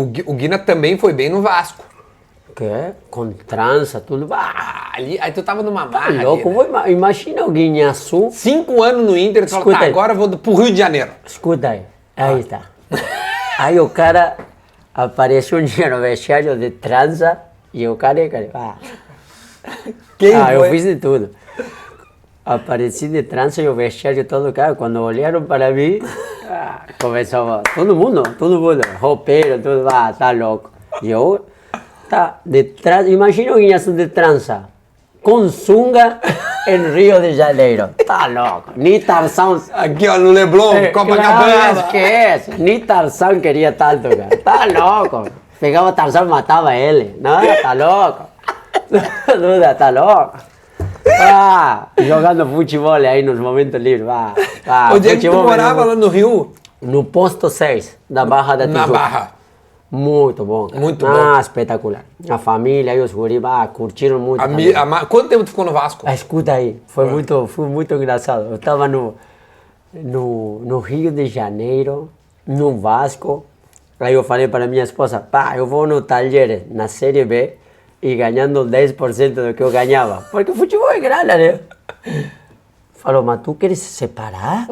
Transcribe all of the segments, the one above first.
o Guina também foi bem no Vasco. Que? Com trança, tudo. Ali, aí tu tava numa Tá marra. louco, imagina o Guinhaçu. 5 anos no Inter, tu fala, tá, agora eu vou pro Rio de Janeiro. Escuta aí, aí tá. Aí o cara apareceu um dia no vestiário de trança e o cara. Quem foi? Eu fiz de tudo. Apareci de trança e o vestiário todo, cara. Quando olharam para mim, começava todo mundo, roupeiro, tudo, tá louco. E eu, tá, de trança, imagina o Guinhaçu de trança, com sunga em Rio de Janeiro. Tá louco, nem Tarzan. Aqui, ó, no Leblon, Copacabana. Esquece, nem Tarzan queria tanto, cara. Tá louco. Pegava Tarzan e matava ele. Não, tá louco. Duda, tá louco. Jogando futebol aí nos momentos livres. Onde é que tu morava lá no Rio? No posto 6 da Barra da Tijuca. Na Barra. Muito bom, cara. Muito bom. Espetacular. A família e os guris curtiram muito. Quanto tempo tu ficou no Vasco? Escuta aí, foi muito engraçado. Eu estava no Rio de Janeiro, no Vasco. Aí eu falei para minha esposa, eu vou no Talleres, na Série B, e ganhando 10% do que eu ganhava. Porque o futebol é grana, né? Falou, mas tu queres se separar?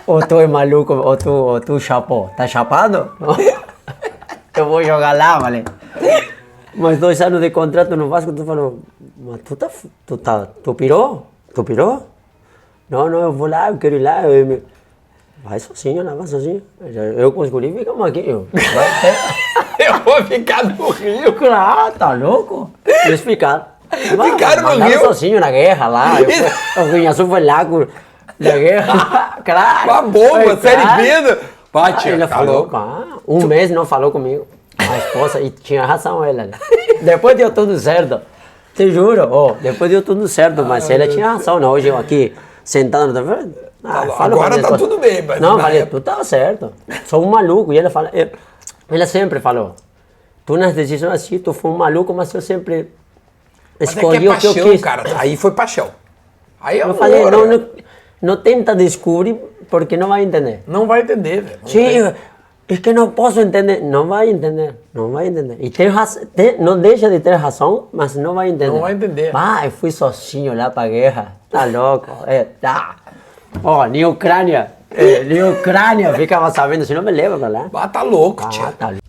Ou tu é maluco, ou tu chapou. Tá chapado? Eu vou jogar lá, vale? Mas 2 anos de contrato no Vasco, tu falou, mas tu pirou? Tu pirou? Não, eu vou lá, eu quero ir lá. Vai sozinho, vai sozinho. Eu com os guris ficamos aqui. Eu vou ficar no Rio. Claro, tá louco? Eles ficaram. Ficaram no Rio? Sozinho na guerra lá. O Guinhaçu foi lá na guerra. Claro. Uma bomba, Série B. Ele falou, um mês não falou comigo. A esposa, e tinha razão ela. Né? Depois deu tudo certo. Te juro, depois deu tudo certo, mas ela tinha razão. Não, hoje eu aqui sentado na frente. Agora tá tudo bem, mas não, falei, tu tá certo. Sou um maluco. E ela sempre falou, tu nas decisões assim, tu foi um maluco, mas eu sempre escolhi o que eu quis. Cara, aí foi paixão. Aí eu falei, não tenta descobrir, porque não vai entender. Não vai entender, velho. Sim, é que não posso entender. Não vai entender. E não deixa de ter razão, mas não vai entender. Não vai entender. Eu fui sozinho lá pra guerra. Tá louco. Nem Ucrânia ficava sabendo, se não me leva pra lá. Tá louco, tia. Tá louco.